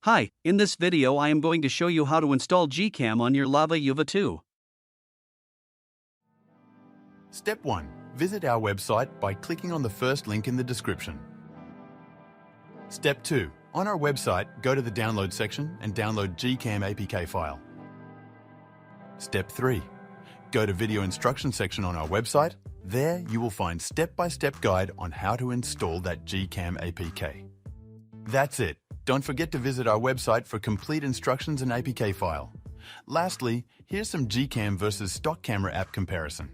Hi, in this video I am going to show you how to install GCam on your Lava Yuva 2. Step 1. Visit our website by clicking on the first link in the description. Step 2. On our website, go to the download section and download GCam APK file. Step 3. Go to video instruction section on our website. There you will find step-by-step guide on how to install that GCam APK. That's it. Don't forget to visit our website for complete instructions and APK file. Lastly, here's some GCam versus stock camera app comparison.